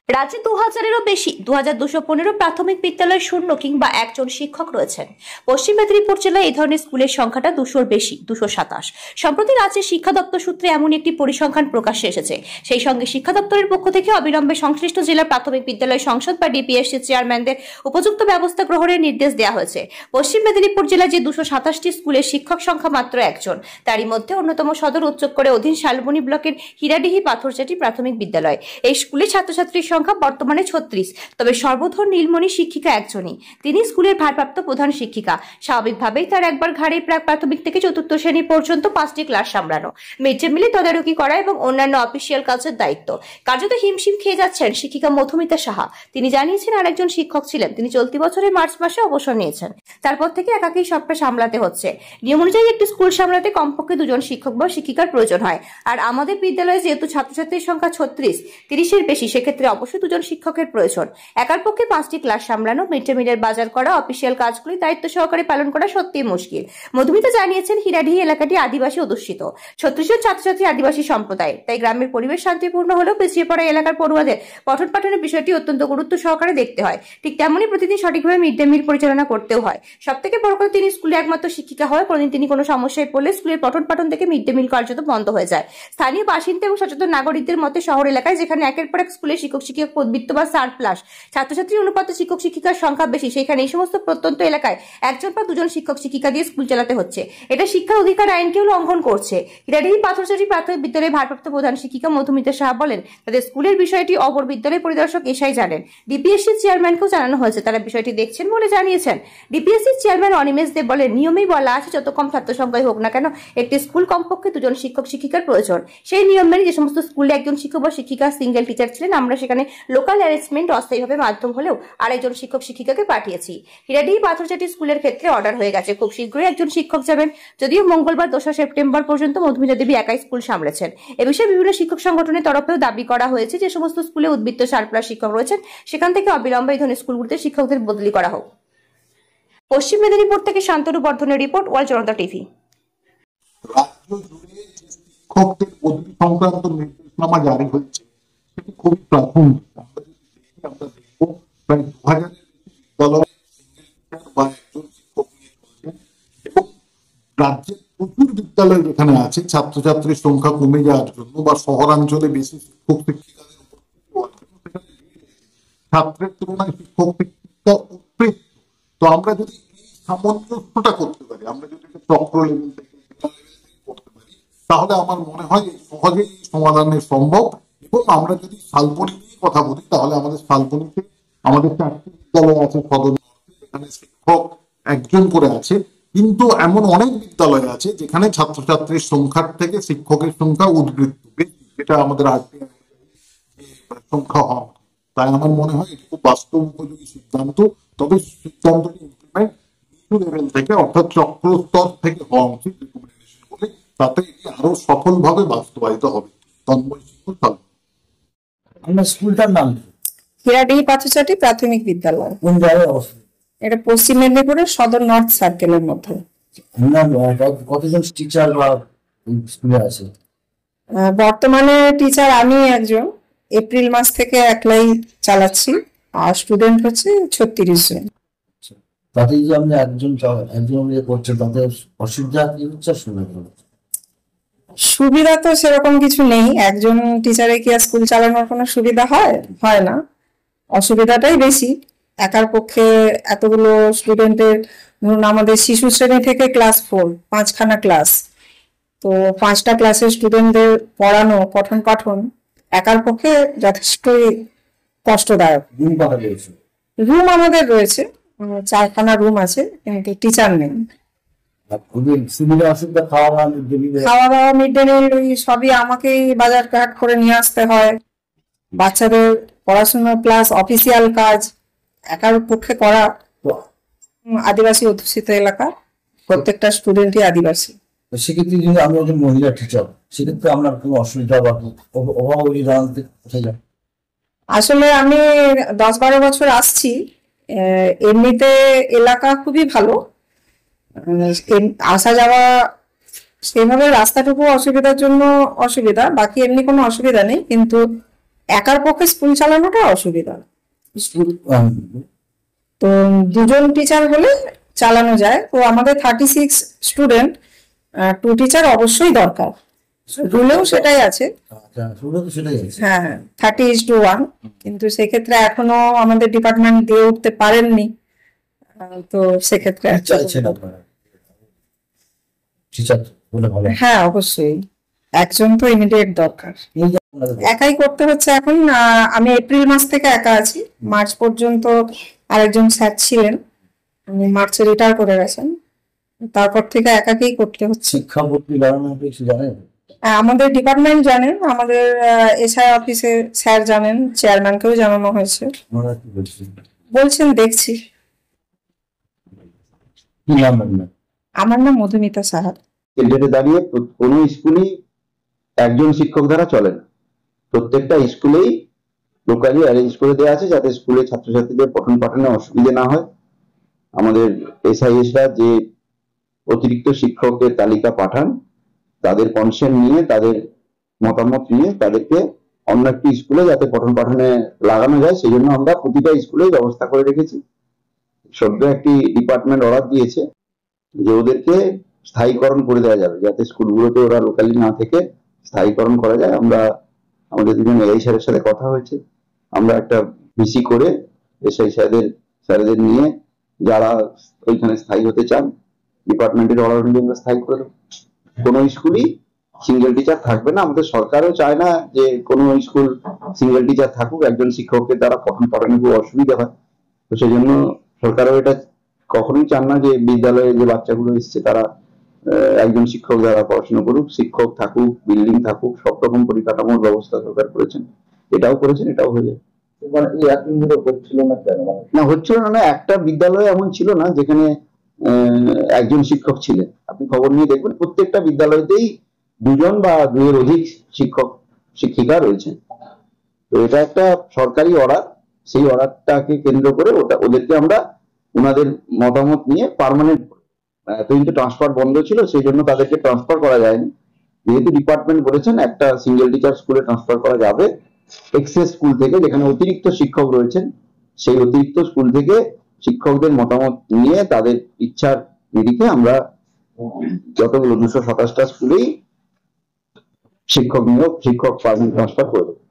রাজ্যে ২০০০-এরও বেশি ২২15 প্রাথমিক বিদ্যালয়ে শূন্য কিংবা একজন শিক্ষক রয়েছেন। পশ্চিম মেদিনীপুর জেলায় এই ধরনের স্কুলের সংখ্যাটা ২০০-র বেশি, ২২৭। সম্প্রতি রাজ্যের শিক্ষা দপ্তর সূত্রে এমন একটি পরিসংখ্যান প্রকাশ্যে এসেছে। সেই সঙ্গে শিক্ষা দপ্তরের পক্ষ থেকে অবিলম্বে সংশ্লিষ্ট জেলার প্রাথমিক বিদ্যালয় সংসদ বা ডিপিএসসি চেয়ারম্যানদের উপযুক্ত ব্যবস্থা গ্রহণের নির্দেশ দেওয়া হয়েছে। পশ্চিম মেদিনীপুর জেলায় যে ২২৭টি স্কুলের শিক্ষক সংখ্যা মাত্র একজন, তারই মধ্যে অন্যতম সদর উচ্চক্করে অধীন শালবনী ব্লকের হীরাডিহি পাথরচাটি প্রাথমিক বিদ্যালয়। এই স্কুলে ছাত্রছাত্রীর সংখ্যা বর্তমানে ৩৬। তবে সর্বধন নীলমণি শিক্ষিকা একজনই, তিনি স্কুলের ভারপ্রাপ্ত প্রধান শিক্ষিকা। স্বাভাবিকভাবেই তার একবার ঘাড়ে প্রাথমিক থেকে চতুর্থ শ্রেণী পর্যন্ত 5টি ক্লাস সামলানো, মিড ডে মিলে তদারকি করা এবং অন্যান্য অফিসিয়াল কাজের দায়িত্ব। কার্যত হিমশিম খেয়ে যাচ্ছেন শিক্ষিকা মধুমিতা সাহা। তিনি জানিয়েছেন আরেকজন শিক্ষক ছিলেন, তিনি চলতি বছরের মার্চ মাসে অবসর নিয়েছেন। তারপর থেকে একাকেই সবটা সামলাতে হচ্ছে। নিয়ম অনুযায়ী একটি স্কুল সামলাতে কমপক্ষে 2জন শিক্ষক বা শিক্ষিকার প্রয়োজন হয়। আর আমাদের বিদ্যালয়ে যেহেতু ছাত্রছাত্রীর সংখ্যা 36, 30-এর বেশি, সেক্ষেত্রে অবশ্যই 2জন শিক্ষকের প্রয়োজন। একার পক্ষে 5টি ক্লাস সামলানো, মিড ডে মিলের বাজার করা, অফিসিয়াল কাজগুলি দায়িত্ব সহকারে পালন করা সত্যিই মুশকিল। মধুমিতা জানিয়েছেন হীরাডিহি এলাকাটি আদিবাসী অধ্যুষিত। 36 জন ছাত্রছাত্রী আদিবাসী সম্প্রদায়, তাই গ্রামের পরিবেশ শান্তিপূর্ণ হলেও পিছিয়ে পড়া এলাকার পড়ুয়াদের পঠন পাঠনের বিষয়টি অত্যন্ত গুরুত্ব সহকারে দেখতে হয়। ঠিক তেমনই প্রতিদিন সঠিকভাবে মিড ডে মিল পরিচালনা করতেও হয়। সব থেকে বড় কথা, তিনি স্কুলে একমাত্র শিক্ষিকা হওয়ায় কোনদিন তিনি কোনো সমস্যায় পড়লে স্কুলের পঠন পাঠন থেকে মিড ডে মিল কার্যত বন্ধ হয়ে যায়। স্থানীয় বাসিন্দা এবং সচেতন নাগরিকদের মতে শহর এলাকায় যেখানে একের পর এক স্কুলে শিক্ষক শিক্ষক পদবৃত্ত বা সারপ্লাস, ছাত্রছাত্রীর অনুপাতে শিক্ষক শিক্ষিকার সংখ্যা বেশি, সেখানে এই সমস্ত প্রত্যন্ত এলাকায় 1জন বা 2জন শিক্ষক শিক্ষিকা দিয়ে স্কুল চালাতে হচ্ছে। এটা শিক্ষা অধিকার আইনকেও লঙ্ঘন করছে। হীরাডিহি পাথরচাটি প্রাথমিক বিদ্যালয়ের ভারপ্রাপ্ত প্রধান শিক্ষিকা মধুমিতা সাহা বলেন, তাদের স্কুলের বিষয়টি অপর বিদ্যালয় পরিদর্শক এসআই জানেন। ডিপিএসসি চেয়ারম্যানকেও জানানো হয়েছে, তারা বিষয়টি দেখছেন বলে জানিয়েছেন। ডিপিএসসি চেয়ারম্যান অনিমেষ দেব বলেন, নিয়মেই বলা আছে যত কম ছাত্র সংখ্যায় হোক না কেন একটি স্কুল কমপক্ষে 2জন শিক্ষক শিক্ষিকার প্রয়োজন। সেই নিয়ম মেনে যে সমস্ত স্কুলে একজন শিক্ষক বা শিক্ষিকা সিঙ্গেল টিচার ছিলেন, আমরা সেখানে লোকাল অ্যারেঞ্জমেন্ট অস্থায়ীভাবে মাধ্যম হলেও আরেকজন শিক্ষক শিক্ষিকাকে পাঠিয়েছি। হীরাডিহি পাথরচাটি স্কুলের ক্ষেত্রে অর্ডার হয়ে গেছে, খুব শীঘ্রই একজন শিক্ষক যাবেন। যদিও মঙ্গলবার 2রা সেপ্টেম্বর পর্যন্ত মধুমিতা দেবী একাই স্কুল সামলেছেন। এ বিষয়ে বিভিন্ন শিক্ষক সংগঠনের তরফেও দাবি করা হয়েছে যে সমস্ত স্কুলে উদ্বৃত্ত সারপ্লাস শিক্ষক রয়েছেন, সেখান থেকে অবিলম্বে এই ধরনের স্কুলগুলিতে শিক্ষকদের বদলি করা হোক। পশ্চিম মেদিনীপুর থেকে শান্তনু বর্ধনের রিপোর্ট, ওয়ার্ল্ড জনতা টিভি। রাজ্য জুড়ে শিক্ষকদের বদলি সংক্রান্ত নির্দেশনামা জারি হয়েছে, সেটি খুবই প্রাথমিক। আমরা দেখবো প্রায় 2000 বিদ্যালয় বা একজন শিক্ষক নিয়ে চলছেন এবং রাজ্যের প্রচুর বিদ্যালয় যেখানে আছে ছাত্রছাত্রীর সংখ্যা কমে যাওয়ার জন্য বা শহরাঞ্চলে বেশি শিক্ষক শিক্ষিকাদের উপর ছাত্রের তুলনায় শিক্ষক শিক্ষিকা উৎপৃষ্ট। তো আমরা যদি এই সামঞ্জস্যটা করতে পারি, আমরা যদি চক্র লেভেল থেকে করতে পারি, তাহলে আমার মনে হয় সহজেই সমাধানের সম্ভব। এবং আমরা যদি শালবনী নিয়ে কথা বলি, তাহলে আমাদের শালবনীতে আমাদের 4টি বিদ্যালয় আছে সদর, যেখানে শিক্ষক একজন করে আছে, কিন্তু এমন অনেক বিদ্যালয় আছে যেখানে ছাত্রছাত্রীর সংখ্যার থেকে শিক্ষকের সংখ্যা উদ্বৃত্ত বেশি, যেটা আমাদের আরটিআই সংখ্যা হওয়া। তাই আমার মনে হয় এটি খুব বাস্তব উপযোগী সিদ্ধান্ত। তবে সিদ্ধান্তটি ইমপ্লিমেন্ট নিচু লেভেল থেকে, অর্থাৎ চক্র স্তর থেকে হওয়া উচিত রিকমেন্ডেশন বলে, তাতে এটি আরো সফলভাবে বাস্তবায়িত হবে। তন্ময় শিক্ষক আমার স্কুলটার নাম হীরাডিহি পাথরচাটি প্রাথমিক বিদ্যালয়। কোন জায়গায় অবস্থিত? এটা পশ্চিম মেদিনীপুরের সদর নর্থ সার্কেলের মধ্যে। কতজন টিচার বা স্কুলে আছে? বর্তমানে টিচার আমি একজন, এপ্রিল মাস থেকে একলাই চালাচ্ছি, আর স্টুডেন্ট হচ্ছে 36 জন। তাতে যদি আপনি একজন করছেন, তাতে অসুবিধা কি হচ্ছে? সুবিধা তো সেরকম কিছু নেই, একজন টিচারে কি আর স্কুল চালানোর কোনো সুবিধা হয় না, অসুবিধাটাই বেশি। একার পক্ষে এতগুলো স্টুডেন্টের, ধরুন আমাদের শিশু শ্রেণী থেকে ক্লাস 4, 5খানা ক্লাস, তো 5টা ক্লাসের স্টুডেন্টদের পড়ানো, পঠন পাঠন একার পক্ষে যথেষ্টই কষ্টদায়ক। রুম আমাদের রয়েছে, 4খানা রুম আছে, কিন্তু টিচার নেই। খাওয়া দাওয়া মিড ডে মিল সবই আমাকেই বাজার ঘাট করে নিয়ে আসতে হয়। বাচ্চাদের পড়াশোনা প্লাস অফিসিয়াল কাজ একার পক্ষে করা। আদিবাসী অধ্যুষিত এলাকা, প্রত্যেকটা স্টুডেন্টই আদিবাসী। সেক্ষেত্রে যদি আমি একজন মহিলা টিচার, সেক্ষেত্রে আপনার কোনো অসুবিধা বা অভাবী জানাতে কোথায় যান? আসলে আমি 10-12 বছর আসছি। এমনিতে এলাকা খুবই ভালো, আসা যাওয়া সেভাবে রাস্তাটুকু অসুবিধার জন্য অসুবিধা, বাকি এমনি কোনো অসুবিধা নেই। কিন্তু একার পক্ষে স্কুল চালানোটা অসুবিধা। স্কুল তো দুজন টিচার হলে চালানো যায়। তো আমাদের 36 স্টুডেন্ট, 2 টিচার অবশ্যই দরকার, রুলেও সেটাই আছে। শুরু তো সেটাই আছে। হ্যাঁ, 30:1, কিন্তু সেক্ষেত্রে এখনো আমাদের ডিপার্টমেন্ট দিয়ে উঠতে পারেননি। তো সেক্ষেত্রে চাইছেন আপনারা টিচার বলে ভালো। হ্যাঁ, অবশ্যই একজন তো ইমিডিয়েট দরকার। এই যে আপনাদের একাই করতে হচ্ছে এখন। আমি এপ্রিল মাস থেকে একা আছি, মার্চ পর্যন্ত আরেকজন স্যার ছিলেন, উনি মার্চে রিটায়ার করে গেছেন। তারপর থেকে একাকেই করতে হচ্ছে। শিক্ষা ভর্তি বাড়ানো কিছু জানেন? আমাদের ডিপার্টমেন্ট জানেন, আমাদের এসআই অফিসে স্যার জানেন, চেয়ারম্যানকেও জানানো হয়েছে। ওনারা কি বলছেন? বলছেন দেখছি। কি নাম আপনার? আমার নাম মধুমিতা সাহা। কেন্দ্রে দাঁড়িয়ে কোনো স্কুলই একজন শিক্ষক দ্বারা চলে না। প্রত্যেকটা স্কুলেই লোকালি অ্যারেঞ্জ করে দেওয়া আছে যাতে স্কুলে ছাত্রছাত্রীদের পঠন পাঠনে অসুবিধা না হয়। আমাদের এসআইএসরা যে অতিরিক্ত শিক্ষকের তালিকা পাঠান, তাদের কনসেন্ট নিয়ে, তাদের মতামত নিয়ে তাদেরকে অন্য একটি স্কুলে যাতে পঠন পাঠনে লাগানো যায় সেই জন্য আমরা প্রতিটা স্কুলেই ব্যবস্থা করে রেখেছি। সদ্য একটি ডিপার্টমেন্ট অর্ডার দিয়েছে যে ওদেরকে স্থায়ীকরণ করে দেওয়া যাবে, যাতে স্কুলগুলোতে ওরা লোকালি না থেকে স্থায়ীকরণ করা যায়। আমরা আমাদের দুজন এআই স্যারের সাথে কথা হয়েছে, আমরা একটা ভিসি করে এসআই স্যারেদের নিয়ে যারা ওইখানে স্থায়ী হতে চান ডিপার্টমেন্টের অর্ডার অনুযায়ী আমরা স্থায়ী করে দেবো। কোনো স্কুলই সিঙ্গেল টিচার থাকবে না। আমাদের সরকারও চায় না যে কোনো স্কুল সিঙ্গেল টিচার থাকুক, একজন শিক্ষকের দ্বারা পঠন পাঠনে খুব অসুবিধা হয়। তো সেই জন্য সরকারও এটা কখনোই চান না যে বিদ্যালয়ে যে বাচ্চাগুলো এসছে তারা একজন শিক্ষক দ্বারা পড়াশোনা করুক। শিক্ষক থাকুক, বিল্ডিং থাকুক, সব রকম পরিকাঠামোর ব্যবস্থা সরকার করেছেন, এটাও করেছেন, এটাও হয়ে যাবে। মানে এই একদিন ধরে হচ্ছিল না কেন? না হচ্ছিল না, একটা বিদ্যালয় এমন ছিল না যেখানে একজন শিক্ষক ছিলেন। আপনি খবর নিয়ে দেখবেন প্রত্যেকটা বিদ্যালয়তেই দুজন বা দুইয়ের অধিক শিক্ষক শিক্ষিকা রয়েছেন। তো এটা একটা সরকারি অর্ডার, সেই অর্ডারটাকে কেন্দ্র করে ওদেরকে আমরা ওনাদের মতামত নিয়ে পার্মানেন্ট, এতদিন তো ট্রান্সফার বন্ধ ছিল সেই জন্য তাদেরকে ট্রান্সফার করা যায়নি। যেহেতু ডিপার্টমেন্ট বলেছেন একটা সিঙ্গেল টিচার স্কুলে ট্রান্সফার করা যাবে, এক্সেস স্কুল থেকে যেখানে অতিরিক্ত শিক্ষক রয়েছেন সেই অতিরিক্ত স্কুল থেকে শিক্ষকদের মতামত নিয়ে তাদের ইচ্ছার নিরিখে আমরা যতগুলো 227টা স্কুলেই শিক্ষক পার্মানেন্ট ট্রান্সফার করে দেবো।